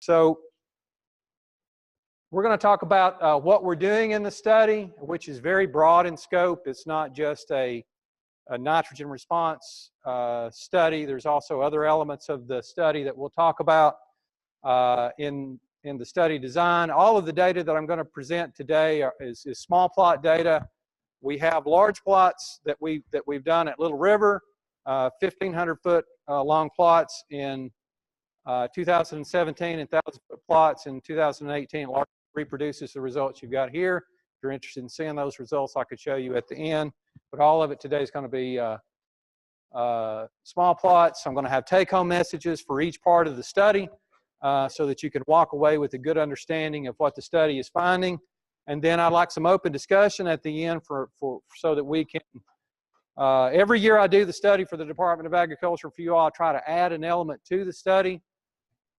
So we're going to talk about what we're doing in the study, which is very broad in scope. It's not just a nitrogen response study. There's also other elements of the study that we'll talk about in the study design. All of the data that I'm going to present today is small plot data. We have large plots that we've done at Little River, 1,500 foot long plots in 2017 and 1,000 foot plots in 2018. Large reproduces the results you've got here. If you're interested in seeing those results, I could show you at the end. But all of it today is going to be small plots. I'm going to have take-home messages for each part of the study so that you can walk away with a good understanding of what the study is finding. And then I'd like some open discussion at the end so that we can, every year I do the study for the Department of Agriculture for you all, I try to add an element to the study.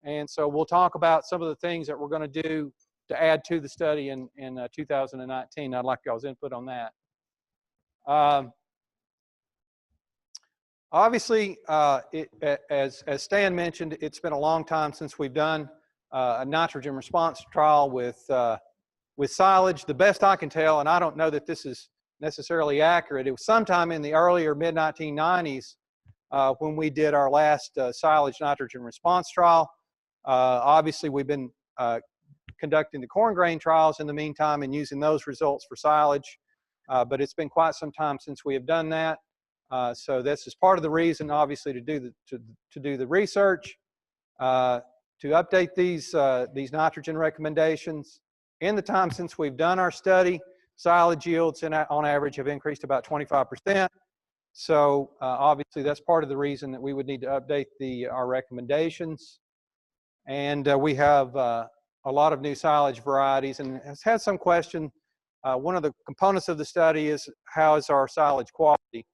And so we'll talk about some of the things that we're going to do to add to the study in 2019. I'd like y'all's input on that. Obviously, as Stan mentioned, it's been a long time since we've done a nitrogen response trial with silage. The best I can tell, and I don't know that this is necessarily accurate, it was sometime in the earlier mid-1990s when we did our last silage nitrogen response trial. Obviously, we've been conducting the corn grain trials in the meantime and using those results for silage, but it's been quite some time since we have done that. So this is part of the reason, obviously, to do the research, to update these nitrogen recommendations. In the time since we've done our study, silage yields on average have increased about 25%. So obviously, that's part of the reason that we would need to update our recommendations. And we have a lot of new silage varieties, and has had some question. One of the components of the study is how is our silage quality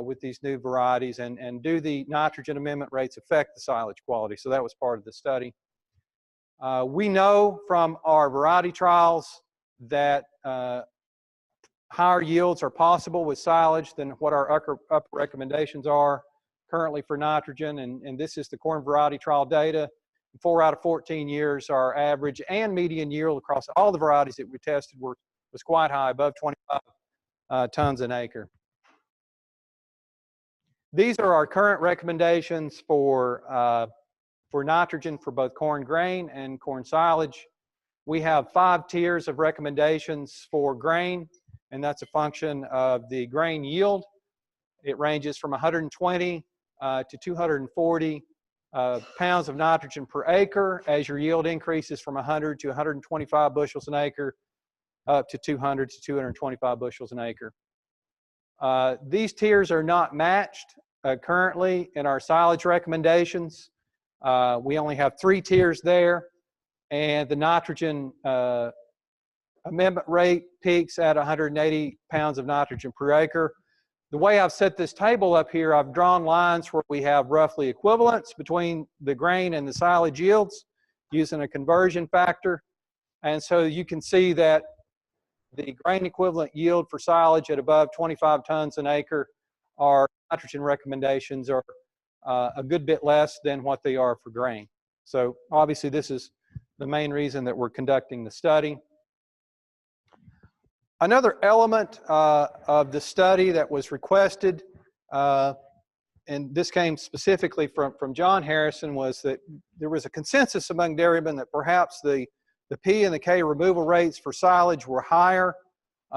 with these new varieties, and do the nitrogen amendment rates affect the silage quality? So that was part of the study. We know from our variety trials that higher yields are possible with silage than what our upper recommendations are currently for nitrogen, and this is the corn variety trial data. 4 out of 14 years, our average and median yield across all the varieties that we tested was quite high, above 25 tons an acre. These are our current recommendations for nitrogen for both corn grain and corn silage. We have 5 tiers of recommendations for grain, and that's a function of the grain yield. It ranges from 120 to 240 pounds of nitrogen per acre as your yield increases from 100 to 125 bushels an acre up to 200 to 225 bushels an acre. These tiers are not matched currently in our silage recommendations. We only have 3 tiers there, and the nitrogen amendment rate peaks at 180 pounds of nitrogen per acre. The way I've set this table up here, I've drawn lines where we have roughly equivalence between the grain and the silage yields using a conversion factor. And so you can see that the grain equivalent yield for silage at above 25 tons an acre, our nitrogen recommendations are a good bit less than what they are for grain. So obviously this is the main reason that we're conducting the study. Another element of the study that was requested, and this came specifically from John Harrison, was that there was a consensus among dairymen that perhaps the P and the K removal rates for silage were higher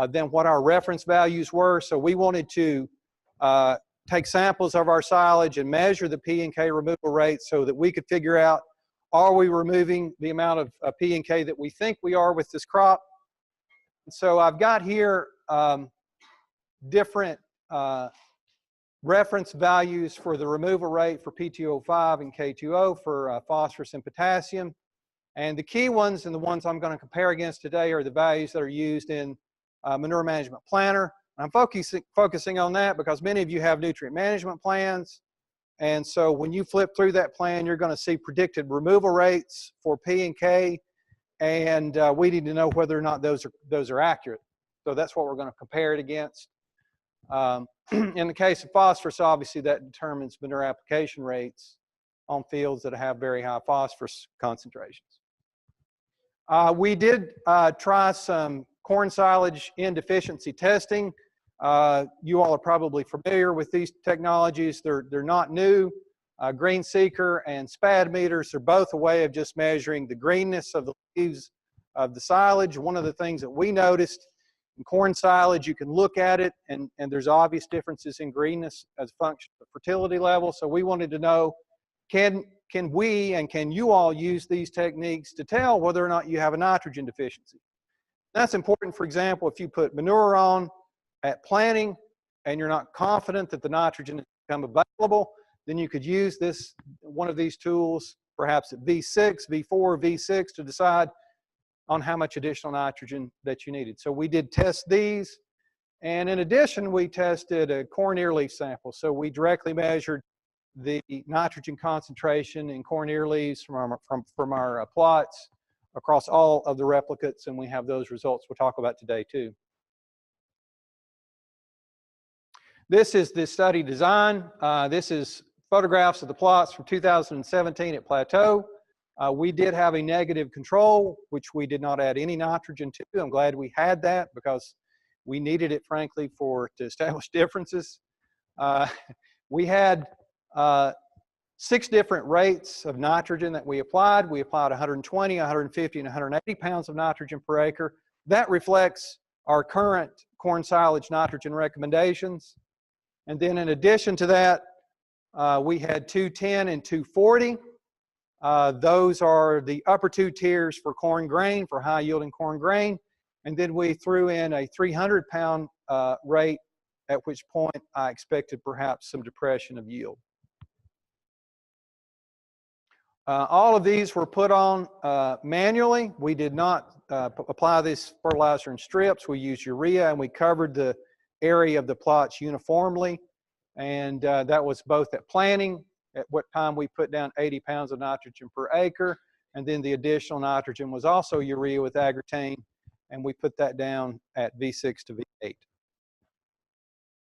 than what our reference values were. So we wanted to take samples of our silage and measure the P and K removal rates so that we could figure out, are we removing the amount of P and K that we think we are with this crop? So I've got here different reference values for the removal rate for P2O5 and K2O for phosphorus and potassium. And the key ones and the ones I'm going to compare against today are the values that are used in Manure Management Planner. I'm focusing on that because many of you have nutrient management plans. And so when you flip through that plan, you're going to see predicted removal rates for P and K. And we need to know whether or not those are accurate. So that's what we're going to compare it against. In the case of phosphorus, obviously that determines manure application rates. on fields that have very high phosphorus concentrations. We did try some corn silage in deficiency testing. You all are probably familiar with these technologies. They're not new. Green seeker and spad meters are both a way of just measuring the greenness of the leaves of the silage. One of the things that we noticed in corn silage, you can look at it and there's obvious differences in greenness as a function of fertility level. So we wanted to know, can we and can you all use these techniques to tell whether or not you have a nitrogen deficiency? That's important. For example, if you put manure on at planting and you're not confident that the nitrogen has become available, then you could use one of these tools, perhaps at V6, V4, V6, to decide on how much additional nitrogen that you needed. So we did test these, and in addition, we tested a corn earleaf sample. So we directly measured the nitrogen concentration in corn earleaves from our plots across all of the replicates, and we have those results we'll talk about today too. This is the study design. This is photographs of the plots from 2017 at Plateau. We did have a negative control, which we did not add any nitrogen to. I'm glad we had that because we needed it, frankly, to establish differences. We had 6 different rates of nitrogen that we applied. We applied 120, 150, and 180 pounds of nitrogen per acre. That reflects our current corn silage nitrogen recommendations. And then in addition to that, we had 210 and 240. Those are the upper 2 tiers for corn grain, for high yielding corn grain. And then we threw in a 300 pound rate, at which point I expected perhaps some depression of yield. All of these were put on manually. We did not apply this fertilizer in strips. We used urea, and we covered the area of the plots uniformly. And that was both at planting, at what time we put down 80 pounds of nitrogen per acre, and then the additional nitrogen was also urea with Agrotain, and we put that down at V6 to V8.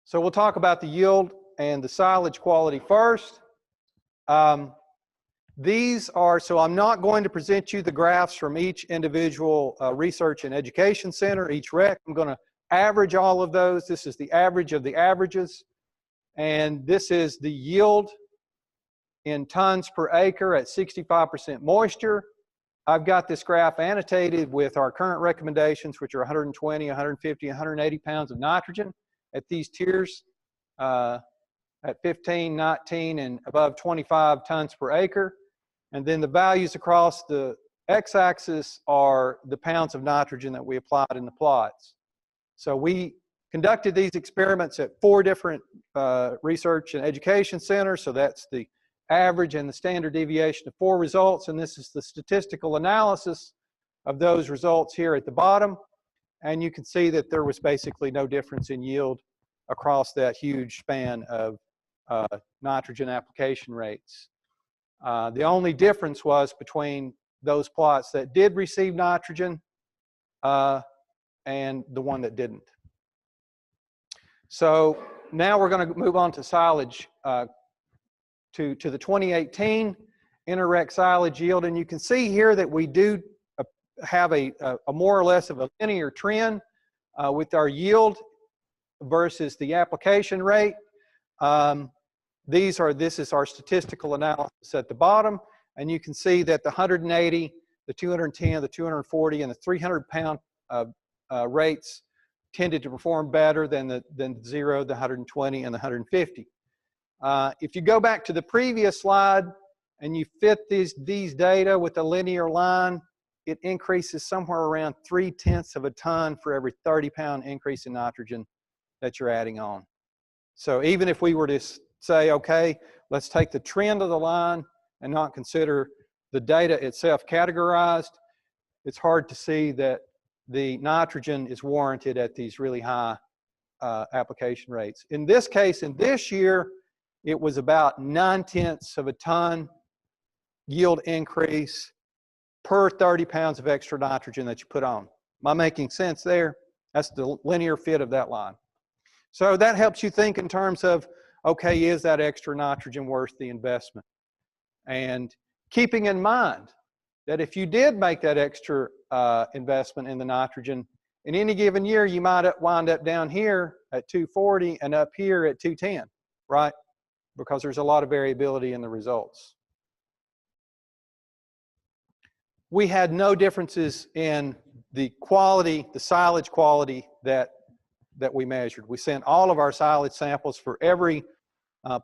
So we'll talk about the yield and the silage quality first. These are, so I'm not going to present you the graphs from each individual research and education center, each rec. I'm going to average all of those. This is the average of the averages. And this is the yield in tons per acre at 65% moisture. I've got this graph annotated with our current recommendations, which are 120, 150, 180 pounds of nitrogen at these tiers at 15, 19, and above 25 tons per acre. And then the values across the x-axis are the pounds of nitrogen that we applied in the plots. So we conducted these experiments at 4 different research and education centers. So that's the average and the standard deviation of 4 results. And this is the statistical analysis of those results here at the bottom. And you can see that there was basically no difference in yield across that huge span of nitrogen application rates. The only difference was between those plots that did receive nitrogen and the one that didn't. So now we're going to move on to silage, to the 2018 inter-rec silage yield. And you can see here that we do have a more or less of a linear trend with our yield versus the application rate. This is our statistical analysis at the bottom, and you can see that the 180, the 210, the 240, and the 300 pound rates tended to perform better than the 0, the 120, and the 150. If you go back to the previous slide and you fit these data with a linear line, it increases somewhere around 0.3 of a ton for every 30 pound increase in nitrogen that you're adding on. So even if we were to say, okay, let's take the trend of the line and not consider the data itself categorized, it's hard to see that the nitrogen is warranted at these really high application rates. In this case, in this year, it was about 0.9 of a ton yield increase per 30 pounds of extra nitrogen that you put on. Am I making sense there? That's the linear fit of that line. So that helps you think in terms of, okay, is that extra nitrogen worth the investment? And keeping in mind that if you did make that extra investment in the nitrogen, in any given year, you might wind up down here at 240 and up here at 210, right? Because there's a lot of variability in the results. We had no differences in the quality, the silage quality that we measured. We sent all of our silage samples for every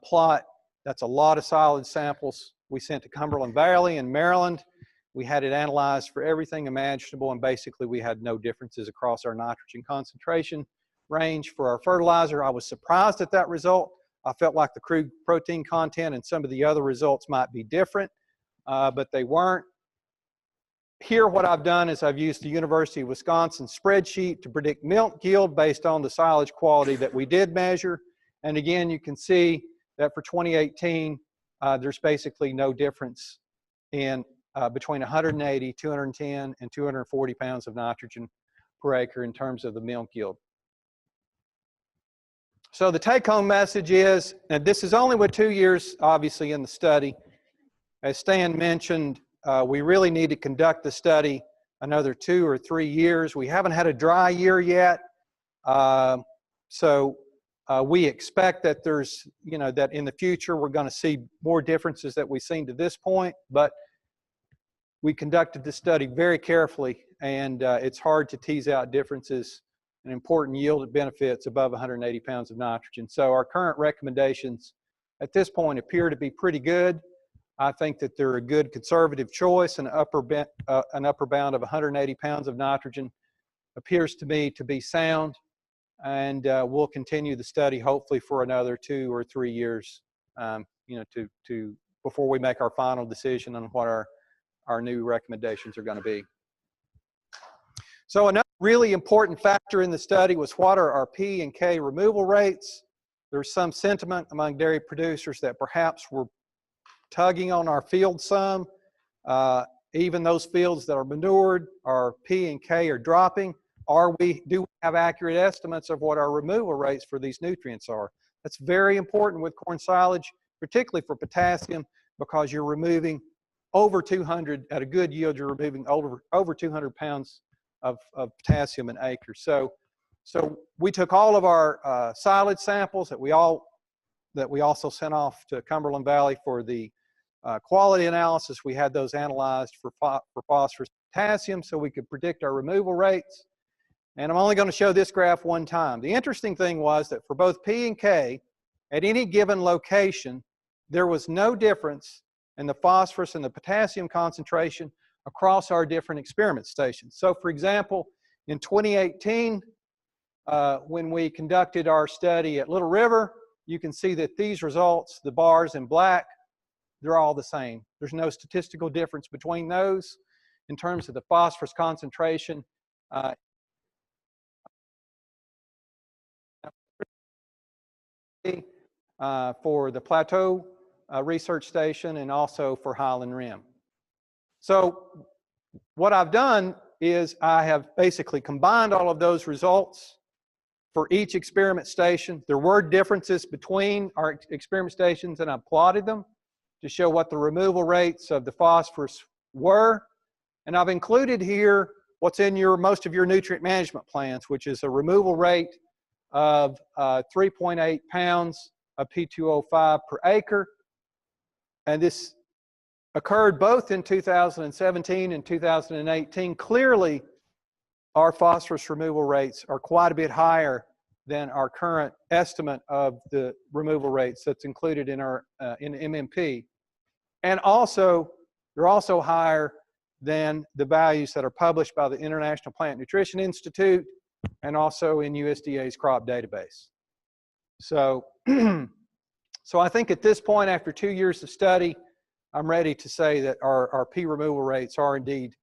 plot. That's a lot of silage samples. We sent to Cumberland Valley in Maryland. We had it analyzed for everything imaginable, and basically we had no differences across our nitrogen concentration range. For our fertilizer, I was surprised at that result. I felt like the crude protein content and some of the other results might be different, but they weren't. Here, what I've done is I've used the University of Wisconsin spreadsheet to predict milk yield based on the silage quality that we did measure. And again, you can see that for 2018, there's basically no difference in between 180, 210, and 240 pounds of nitrogen per acre in terms of the milk yield. So the take-home message is, and this is only with 2 years, obviously, in the study. As Stan mentioned, we really need to conduct the study another 2 or 3 years. We haven't had a dry year yet, so we expect that there's, that in the future we're going to see more differences that we've seen to this point, but we conducted this study very carefully, and it's hard to tease out differences and important yield benefits above 180 pounds of nitrogen. So our current recommendations at this point appear to be pretty good. I think that they're a good conservative choice. An upper bound of 180 pounds of nitrogen appears to me to be sound, and we'll continue the study hopefully for another 2 or 3 years, before we make our final decision on what our new recommendations are going to be. So another really important factor in the study was what are our P and K removal rates. There's some sentiment among dairy producers that perhaps we're tugging on our field some. Even those fields that are manured, our P and K are dropping. Do we have accurate estimates of what our removal rates for these nutrients are? That's very important with corn silage, particularly for potassium, because you're removing over 200, at a good yield, you're removing over 200 pounds of potassium an acre. So we took all of our silage samples that we also sent off to Cumberland Valley for the quality analysis. We had those analyzed for phosphorus, potassium, so we could predict our removal rates. And I'm only going to show this graph one time. The interesting thing was that for both P and K, at any given location, there was no difference in the phosphorus and the potassium concentration across our different experiment stations. So for example, in 2018, when we conducted our study at Little River, you can see that these results, the bars in black, they're all the same. There's no statistical difference between those in terms of the phosphorus concentration. For the Plateau Research Station and also for Highland Rim. So what I've done is I have basically combined all of those results for each experiment station. There were differences between our experiment stations, and I plotted them to show what the removal rates of the phosphorus were. And I've included here what's in most of your nutrient management plans, which is a removal rate of 3.8 pounds of P2O5 per acre. And this occurred both in 2017 and 2018. Clearly, our phosphorus removal rates are quite a bit higher than our current estimate of the removal rates that's included in our in MMP. And also, they're also higher than the values that are published by the International Plant Nutrition Institute and also in USDA's crop database. So, so I think at this point, after 2 years of study, I'm ready to say that our P removal rates are indeed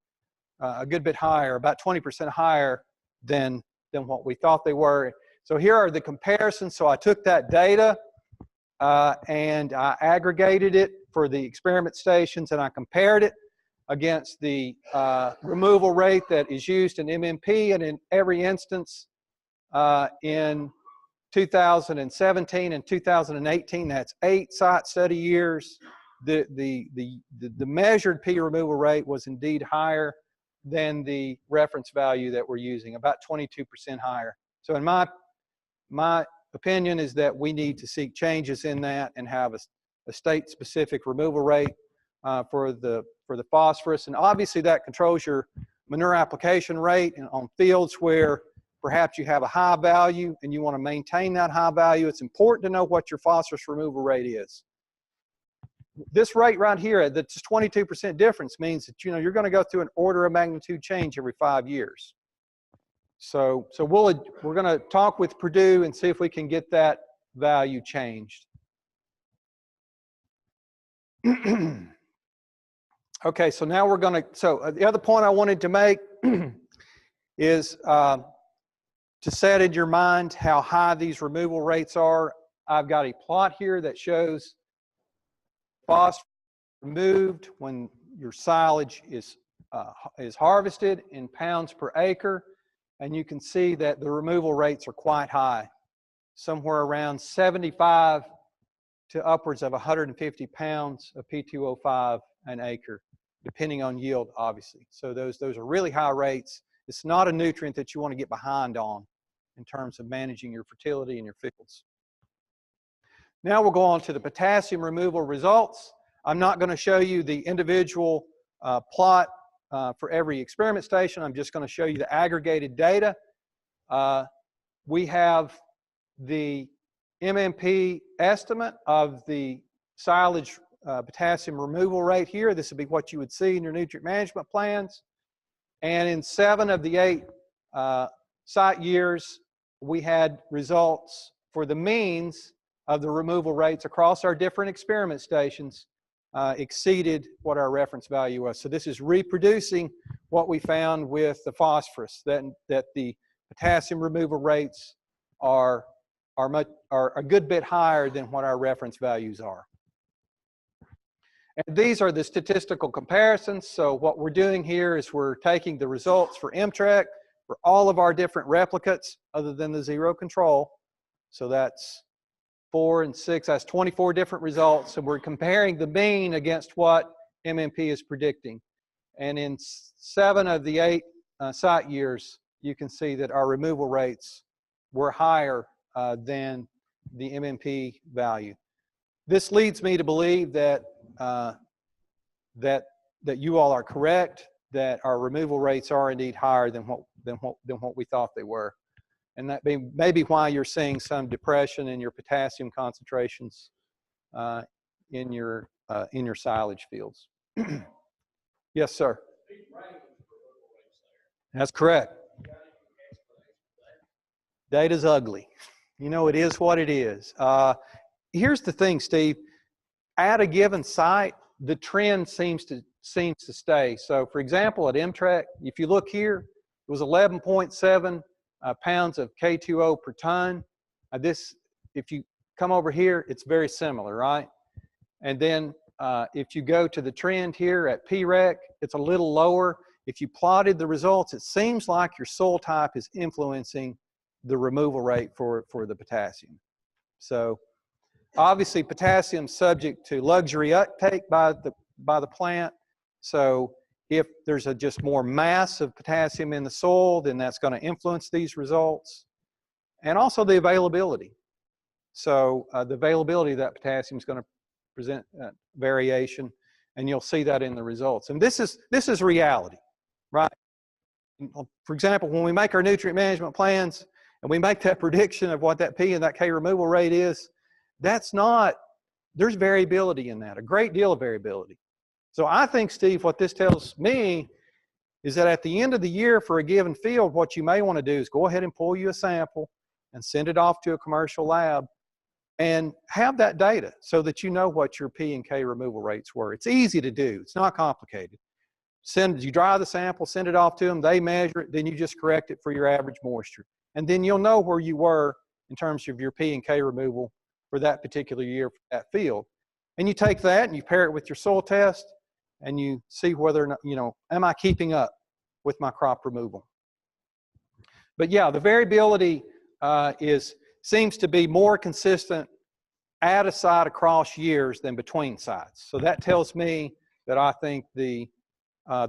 a good bit higher, about 20% higher than what we thought they were. So here are the comparisons. So I took that data and I aggregated it for the experiment stations, and I compared it against the removal rate that is used in MMP, and in every instance in 2017 and 2018, that's 8 site study years, the measured P removal rate was indeed higher than the reference value that we're using, about 22% higher. So in my opinion is that we need to seek changes in that and have a state-specific removal rate for the phosphorus. And obviously that controls your manure application rate on fields where perhaps you have a high value and you want to maintain that high value. It's important to know what your phosphorus removal rate is. This rate right here, that's 22% difference, means that you're going to go through an order of magnitude change every 5 years. So we're going to talk with Purdue and see if we can get that value changed. Okay, so now we're going to, so the other point I wanted to make is to set in your mind how high these removal rates are. I've got a plot here that shows phosphorus removed when your silage is harvested in pounds per acre, and you can see that the removal rates are quite high, somewhere around 75 to upwards of 150 pounds of P2O5 an acre, depending on yield, obviously. So those are really high rates. It's not a nutrient that you want to get behind on in terms of managing your fertility in your fields. Now we'll go on to the potassium removal results. I'm not going to show you the individual plot for every experiment station. I'm just going to show you the aggregated data. We have the MMP estimate of the silage potassium removal rate here. This would be what you would see in your nutrient management plans. And in 7 of the 8 site years, we had results for the means of the removal rates across our different experiment stations exceeded what our reference value was. So this is reproducing what we found with the phosphorus, that the potassium removal rates are a good bit higher than what our reference values are. And these are the statistical comparisons. So what we're doing here is we're taking the results for MTREC for all of our different replicates other than the zero control. So that's 4 and 6, that's 24 different results. And we're comparing the mean against what MMP is predicting. And in 7 of the 8 site years, you can see that our removal rates were higher than the MMP value. This leads me to believe that that you all are correct, that our removal rates are indeed higher than what we thought they were, and that may be why you're seeing some depression in your potassium concentrations in your silage fields. Yes, sir. That's correct. Data's ugly. You know, it is what it is. Here's the thing, Steve. At a given site, the trend seems to stay. So, for example, at MTREC, if you look here, it was 11.7 pounds of K2O per ton. If you come over here, it's very similar, right? And then if you go to the trend here at PREC, it's a little lower. If you plotted the results, it seems like your soil type is influencing the removal rate for the potassium. So obviously potassium is subject to luxury uptake by the plant. So if there's just more mass of potassium in the soil, then that's going to influence these results. And also the availability. So the availability of that potassium is going to present variation, and you'll see that in the results. And this is reality, right? For example, when we make our nutrient management plans and we make that prediction of what that P and that K removal rate is, there's variability in that, a great deal of variability. So I think, Steve, what this tells me is that at the end of the year for a given field, what you may want to do is go ahead and pull you a sample and send it off to a commercial lab and have that data so that you know what your P and K removal rates were. It's easy to do. It's not complicated. You dry the sample, send it off to them, they measure it, then you just correct it for your average moisture. And then you'll know where you were in terms of your P and K removal for that particular year for that field. And you take that and you pair it with your soil test and you see whether or not, am I keeping up with my crop removal? But yeah, the variability seems to be more consistent at a site across years than between sites. So that tells me that I think the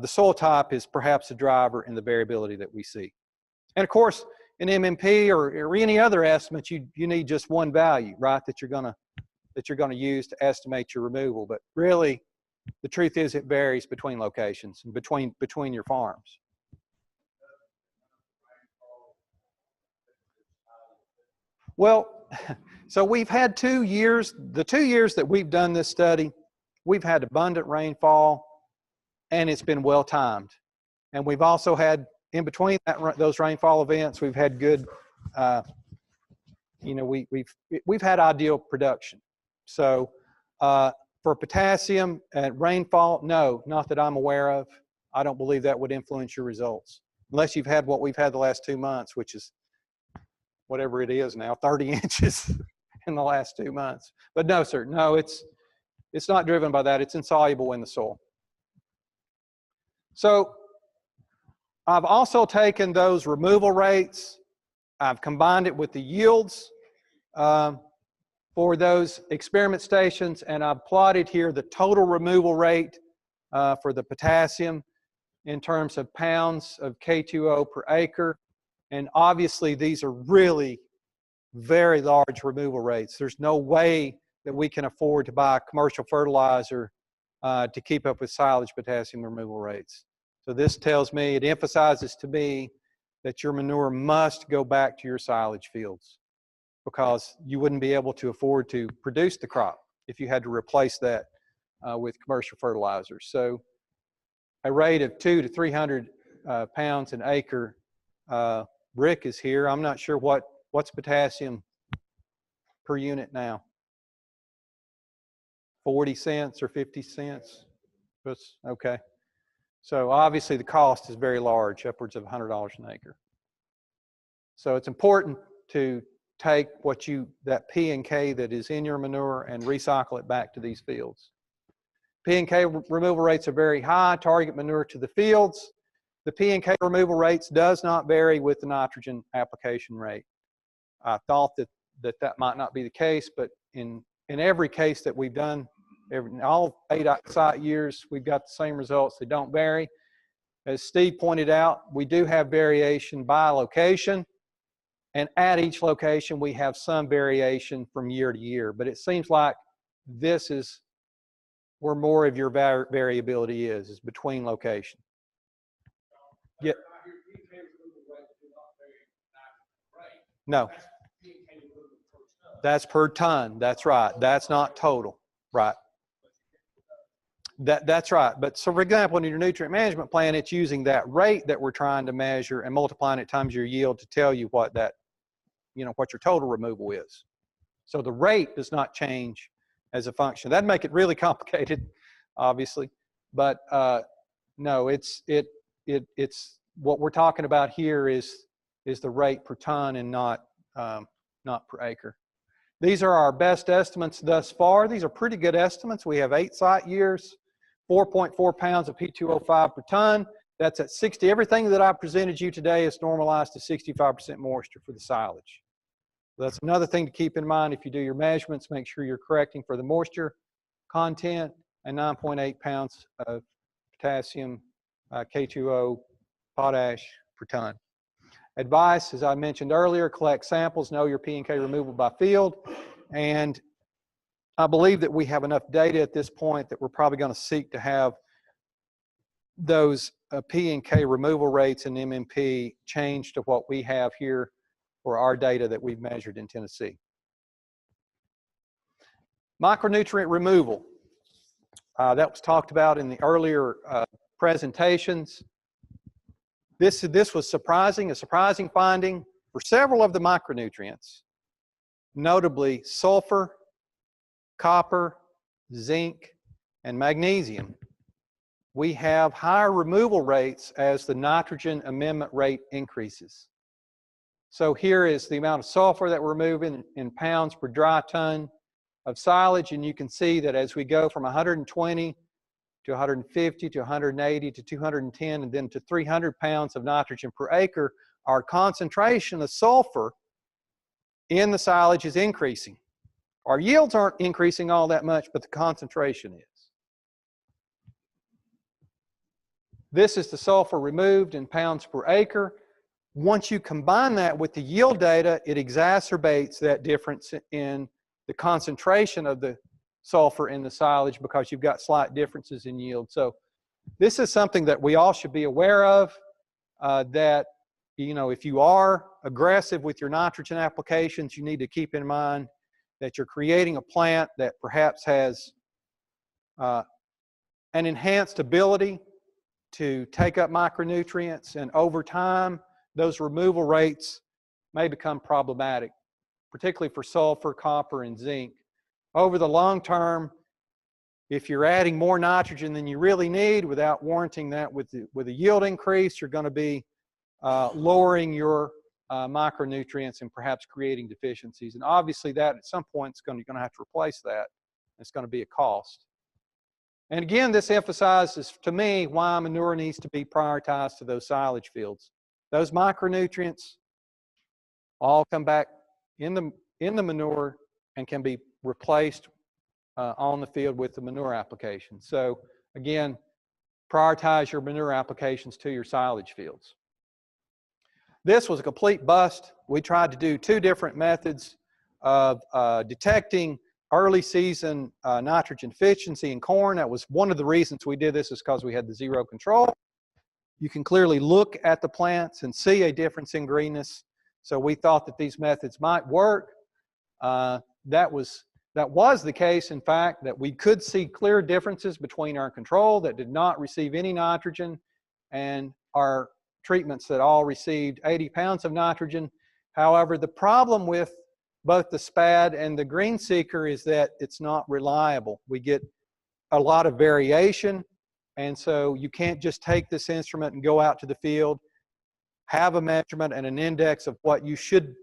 soil type is perhaps a driver in the variability that we see. And of course, in MMP or any other estimates, you need just one value, right, that you're gonna use to estimate your removal. But really, the truth is it varies between locations and between your farms. Well, so we've had 2 years. The 2 years that we've done this study, we've had abundant rainfall, and it's been well timed. And we've also had, in between those rainfall events, we've had good, you know, we've had ideal production. So for potassium at rainfall, no, not that I'm aware of. I don't believe that would influence your results, unless you've had what we've had the last 2 months, which is whatever it is now, 30 inches in the last 2 months. But no, sir, no, it's not driven by that. It's insoluble in the soil. So I've also taken those removal rates, I've combined it with the yields for those experiment stations, and I've plotted here the total removal rate for the potassium in terms of pounds of K2O per acre. And obviously these are really very large removal rates. There's no way that we can afford to buy commercial fertilizer to keep up with silage potassium removal rates. So this tells me, it emphasizes to me that your manure must go back to your silage fields, because you wouldn't be able to afford to produce the crop if you had to replace that with commercial fertilizers. So a rate of 200 to 300 pounds an acre. Rick is here. I'm not sure what's potassium per unit now. 40 cents or 50 cents? Okay. So obviously the cost is very large, upwards of $100 an acre. So it's important to take that P and K that is in your manure and recycle it back to these fields. P and K removal rates are very high. Target manure to the fields. The P and K removal rates does not vary with the nitrogen application rate. I thought that might not be the case, but in every case that we've done, in all 8 site years, we've got the same results. They don't vary. As Steve pointed out, we do have variation by location, and at each location we have some variation from year to year, but it seems like this is where more of your variability is between locations. Yeah. No. That's per ton. That's right. That's not total. Right. That's right. But so for example, in your nutrient management plan, it's using that rate that we're trying to measure and multiplying it times your yield to tell you what that, what your total removal is. So the rate does not change as a function. That'd make it really complicated, obviously. But no, it's what we're talking about here is the rate per ton and not per acre. These are our best estimates thus far. These are pretty good estimates. We have 8 site years, 4.4 pounds of P2O5 per ton. That's at 60. Everything that I presented you today is normalized to 65% moisture for the silage. That's another thing to keep in mind if you do your measurements. Make sure you're correcting for the moisture content, and 9.8 pounds of potassium K2O potash per ton. Advice, as I mentioned earlier, collect samples, know your P and K removal by field, and I believe that we have enough data at this point that we're probably going to seek to have those P and K removal rates in MMP change to what we have here for our data that we've measured in Tennessee. Micronutrient removal. That was talked about in the earlier presentations. This was surprising, a surprising finding for several of the micronutrients, notably sulfur, copper, zinc, and magnesium. We have higher removal rates as the nitrogen amendment rate increases. So here is the amount of sulfur that we're removing in pounds per dry ton of silage, and you can see that as we go from 120 to 150 to 180 to 210 and then to 300 pounds of nitrogen per acre, our concentration of sulfur in the silage is increasing, Our yields aren't increasing all that much, but the concentration is. This is the sulfur removed in pounds per acre. Once you combine that with the yield data, it exacerbates that difference in the concentration of the sulfur in the silage because you've got slight differences in yield. So this is something that we all should be aware of, that, you know, if you are aggressive with your nitrogen applications, you need to keep in mind that you're creating a plant that perhaps has an enhanced ability to take up micronutrients, and over time, those removal rates may become problematic, particularly for sulfur, copper, and zinc. Over the long term, if you're adding more nitrogen than you really need without warranting that with a yield increase, you're going to be lowering your micronutrients and perhaps creating deficiencies. And obviously that at some point you're going to have to replace that. It's going to be a cost. And again, this emphasizes to me why manure needs to be prioritized to those silage fields. Those micronutrients all come back in the manure and can be replaced on the field with the manure application. So again, prioritize your manure applications to your silage fields. This was a complete bust. We tried to do two different methods of detecting early season nitrogen deficiency in corn. That was one of the reasons we did this, is because we had the zero control. You can clearly look at the plants and see a difference in greenness. So we thought that these methods might work. That was the case, in fact, that we could see clear differences between our control that did not receive any nitrogen and our treatments that all received 80 pounds of nitrogen. However, the problem with both the SPAD and the green seeker is that it's not reliable. We get a lot of variation, and so you can't just take this instrument and go out to the field, have a measurement and an index of what you should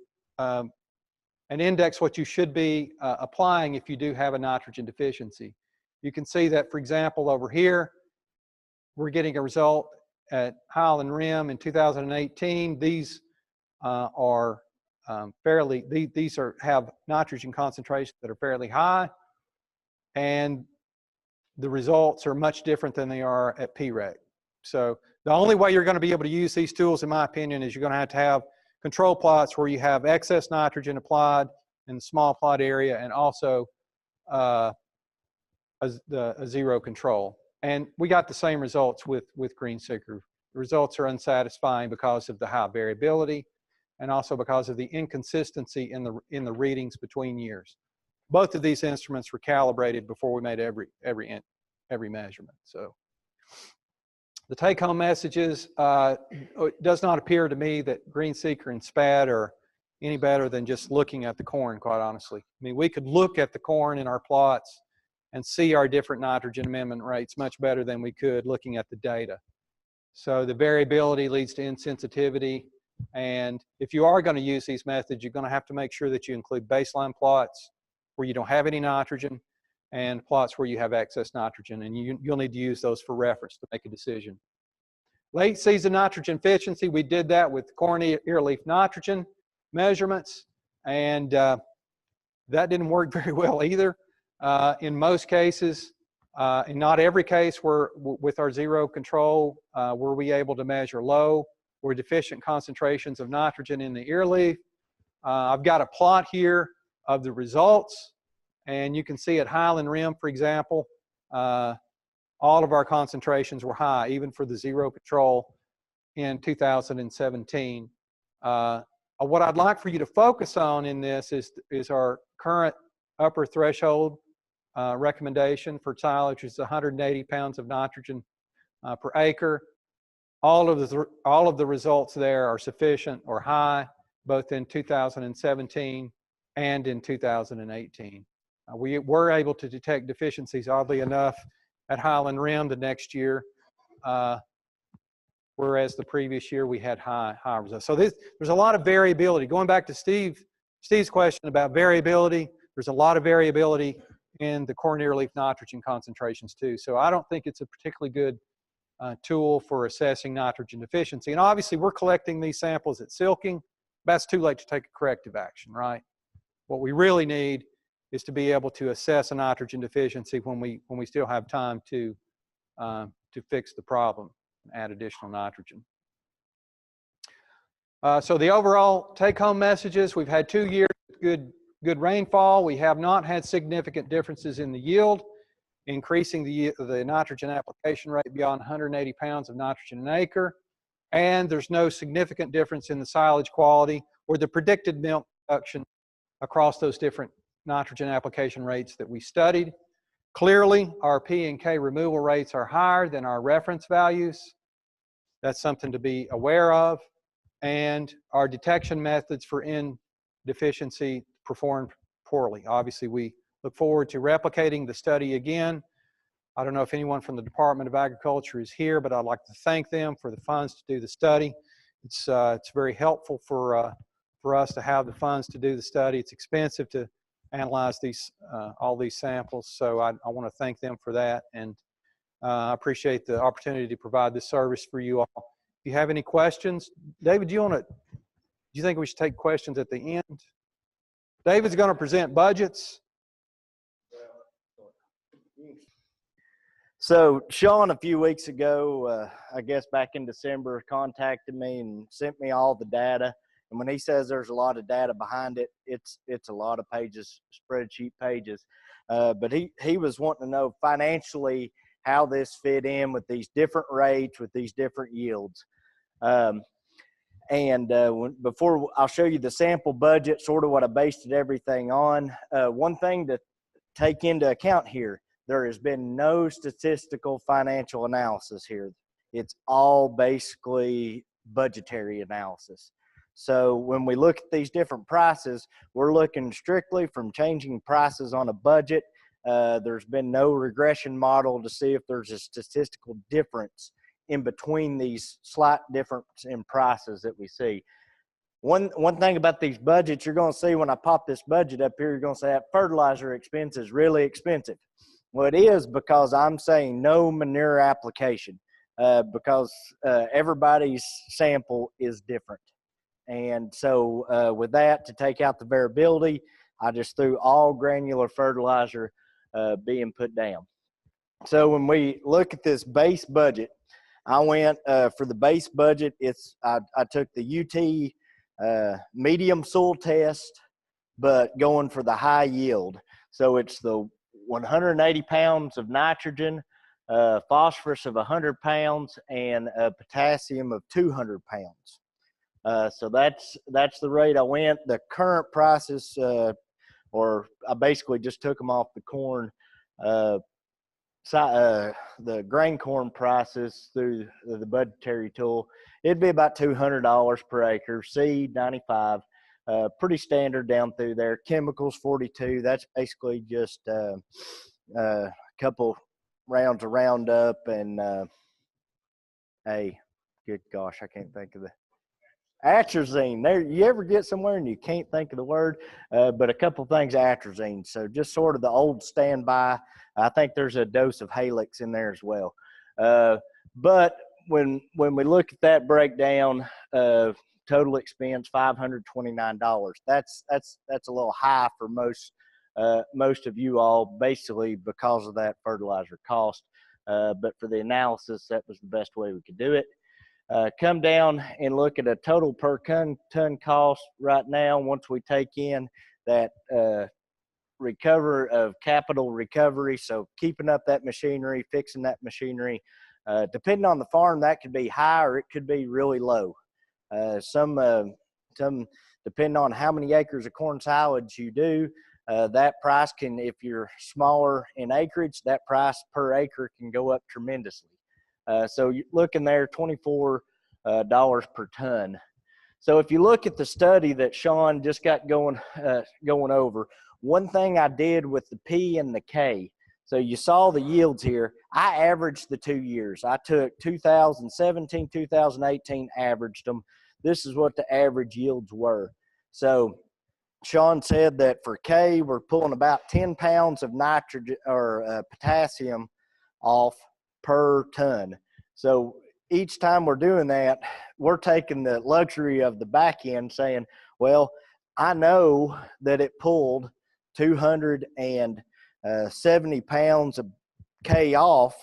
be applying if you do have a nitrogen deficiency. You can see that, for example, over here, we're getting a result at Highland Rim in 2018. These have nitrogen concentrations that are fairly high, and the results are much different than they are at PREC. So the only way you're going to be able to use these tools, in my opinion, is you're going to have control plots where you have excess nitrogen applied in the small plot area, and also a zero control. And we got the same results with green seeker. The results are unsatisfying because of the high variability and also because of the inconsistency in the readings between years. Both of these instruments were calibrated before we made every measurement. So the take-home message is, it does not appear to me that green seeker and SPAD are any better than just looking at the corn, quite honestly. I mean, we could look at the corn in our plots and see our different nitrogen amendment rates much better than we could looking at the data. So the variability leads to insensitivity, and if you are going to use these methods, you're going to have to make sure that you include baseline plots where you don't have any nitrogen and plots where you have excess nitrogen, and you'll need to use those for reference to make a decision. Late season nitrogen efficiency, we did that with corn earleaf nitrogen measurements, and that didn't work very well either. In most cases, in not every case with our zero control, were we able to measure low or deficient concentrations of nitrogen in the earleaf. I've got a plot here of the results, and you can see at Highland Rim, for example, all of our concentrations were high, even for the zero control in 2017. What I'd like for you to focus on in this is our current upper threshold recommendation for silage, which is 180 pounds of nitrogen per acre. All of the results there are sufficient or high, both in 2017 and in 2018. We were able to detect deficiencies, oddly enough, at Highland Rim the next year, whereas the previous year we had high results. So there's a lot of variability. Going back to Steve's question about variability, there's a lot of variability in the corn earleaf nitrogen concentrations too. So I don't think it's a particularly good tool for assessing nitrogen deficiency. And obviously we're collecting these samples at silking. That's too late to take a corrective action, right? What we really need is to be able to assess a nitrogen deficiency when we still have time to fix the problem and add additional nitrogen. So the overall take-home messages: we've had 2 years of good rainfall. We have not had significant differences in the yield, increasing the nitrogen application rate beyond 180 pounds of nitrogen an acre, and there's no significant difference in the silage quality or the predicted milk production across those different nitrogen application rates that we studied. Clearly, our P and K removal rates are higher than our reference values. That's something to be aware of. And our detection methods for N deficiency performed poorly. Obviously, we look forward to replicating the study again. I don't know if anyone from the Department of Agriculture is here, but I'd like to thank them for the funds to do the study. It's very helpful for us to have the funds to do the study. It's expensive to analyze all these samples, so I want to thank them for that, and I appreciate the opportunity to provide this service for you all. If you have any questions, David, do you think we should take questions at the end? David's going to present budgets. So Shawn, a few weeks ago, I guess back in December, contacted me and sent me all the data. And when he says there's a lot of data behind it, it's a lot of pages, spreadsheet pages. But he was wanting to know financially how this fit in with these different rates, with these different yields. Before I'll show you the sample budget, sort of what I based everything on. One thing to take into account here, there has been no statistical financial analysis here. It's all basically budgetary analysis. So when we look at these different prices, we're looking strictly from changing prices on a budget. There's been no regression model to see if there's a statistical difference in between these slight difference in prices that we see. One thing about these budgets, you're going to see when I pop this budget up here, you're going to say that fertilizer expense is really expensive. Well, it is because I'm saying no manure application because everybody's sample is different. And so with that, to take out the variability, I just threw all granular fertilizer being put down. So when we look at this base budget, I went for the base budget. I took the UT medium soil test, but going for the high yield. So it's the 180 pounds of nitrogen, phosphorus of 100 pounds, and potassium of 200 pounds. So that's the rate I went. The current prices, or I basically just took them off the corn, the grain corn prices through the budgetary tool. It'd be about $200 per acre. Seed, 95. Pretty standard down through there. Chemicals, 42. That's basically just a couple rounds of Roundup and good gosh, I can't think of the atrazine. There, you ever get somewhere and you can't think of the word, but a couple things of atrazine. So just sort of the old standby. I think there's a dose of Halix in there as well. But when we look at that breakdown, total expense $529. That's a little high for most of you all, basically because of that fertilizer cost. But for the analysis, that was the best way we could do it. Come down and look at a total per ton cost right now. Once we take in that capital recovery, so keeping up that machinery, fixing that machinery, depending on the farm, that could be high or it could be really low. Some depending on how many acres of corn silage you do, that price can, if you're smaller in acreage, that price per acre can go up tremendously. So you're looking there, $24 per ton. So if you look at the study that Shawn just got going over, one thing I did with the P and the K, so you saw the yields here, I averaged the 2 years. I took 2017, 2018, averaged them. This is what the average yields were. So Shawn said that for K, we're pulling about 10 pounds of nitrogen or potassium off per ton. So each time we're doing that, we're taking the luxury of the back end saying, well, I know that it pulled 270 pounds of K off,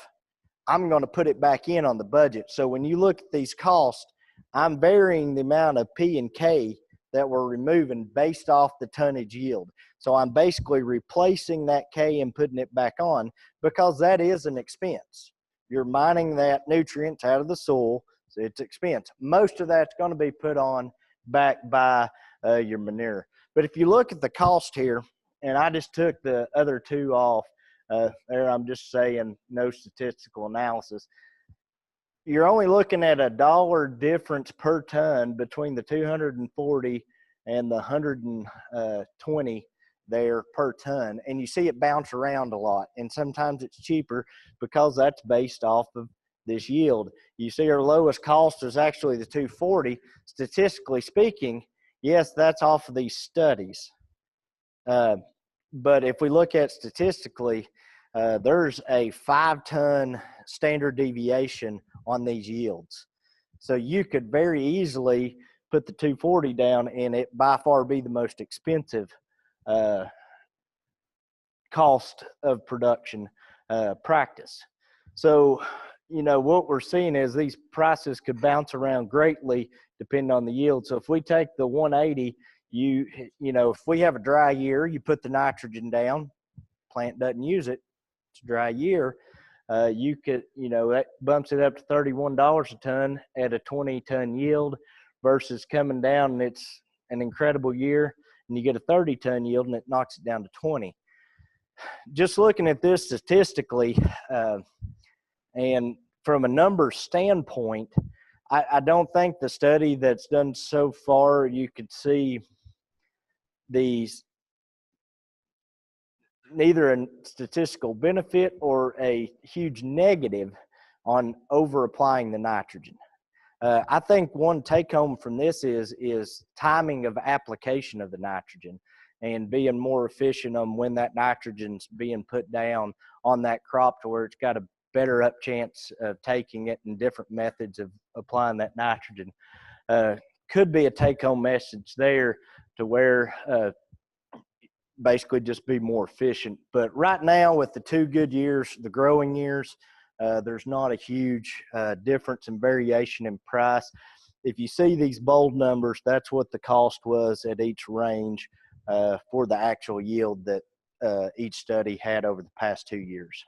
I'm going to put it back in on the budget. So when you look at these costs, I'm varying the amount of P and K that we're removing based off the tonnage yield. So I'm basically replacing that K and putting it back on because that is an expense. You're mining that nutrients out of the soil, so it's expense. Most of that's going to be put on back by your manure. But if you look at the cost here, and I just took the other two off, there I'm just saying no statistical analysis. You're only looking at $1 difference per ton between the 240 and the 120 there per ton. And you see it bounce around a lot. And sometimes it's cheaper because that's based off of this yield. You see our lowest cost is actually the 240. Statistically speaking, yes, that's off of these studies. But if we look at statistically, there's a 5-ton standard deviation on these yields. So you could very easily put the 240 down and it by far be the most expensive cost of production practice. So, you know, what we're seeing is these prices could bounce around greatly depending on the yield. So if we take the 180, you know, if we have a dry year, you put the nitrogen down, plant doesn't use it, it's a dry year, you could, you know, that bumps it up to $31 a ton at a 20-ton yield versus coming down and it's an incredible year and you get a 30-ton yield and it knocks it down to 20. Just looking at this statistically and from a numbers standpoint, I don't think the study that's done so far, you could see these neither a statistical benefit or a huge negative on over applying the nitrogen. I think one take home from this is timing of application of the nitrogen and being more efficient on when that nitrogen's being put down on that crop to where it's got a better up chance of taking it and different methods of applying that nitrogen. Could be a take home message there to where basically just be more efficient. But right now with the 2 good years, the growing years, there's not a huge difference in variation in price. If you see these bold numbers, that's what the cost was at each range for the actual yield that each study had over the past 2 years.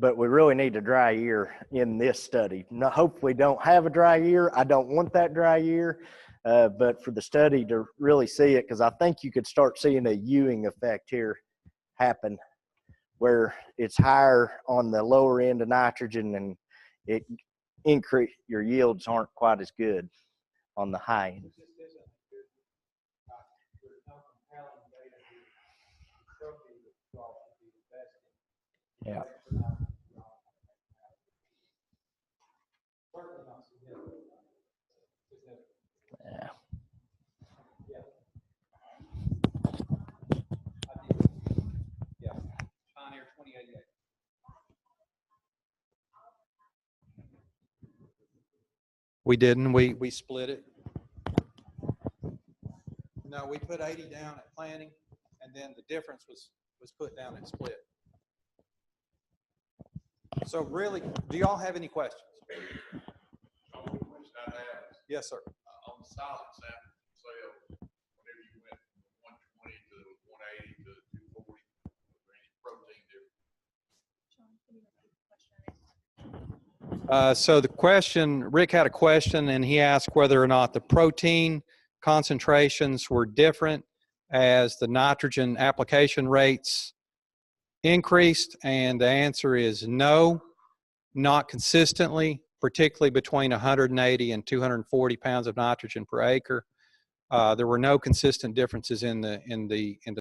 But we really need a dry year in this study. Now, hopefully don't have a dry year. I don't want that dry year. But for the study to really see it, because I think you could start seeing a Ewing effect here happen where it's higher on the lower end of nitrogen and it increase your yields aren't quite as good on the high end. Yeah. Yeah. Yeah. Pioneer 2088. We didn't. We split it. No, we put 80 down at planting, and then the difference was put down at split. So really, do y'all have any questions? Only question I have is, Yes, sir. on the solid sample sale, whenever you went from 120 to 180 to 240, was there any protein difference? So the question, Rick had a question, and he asked whether or not the protein concentrations were different as the nitrogen application rates increased, and the answer is no, not consistently, particularly between 180 and 240 pounds of nitrogen per acre. There were no consistent differences in the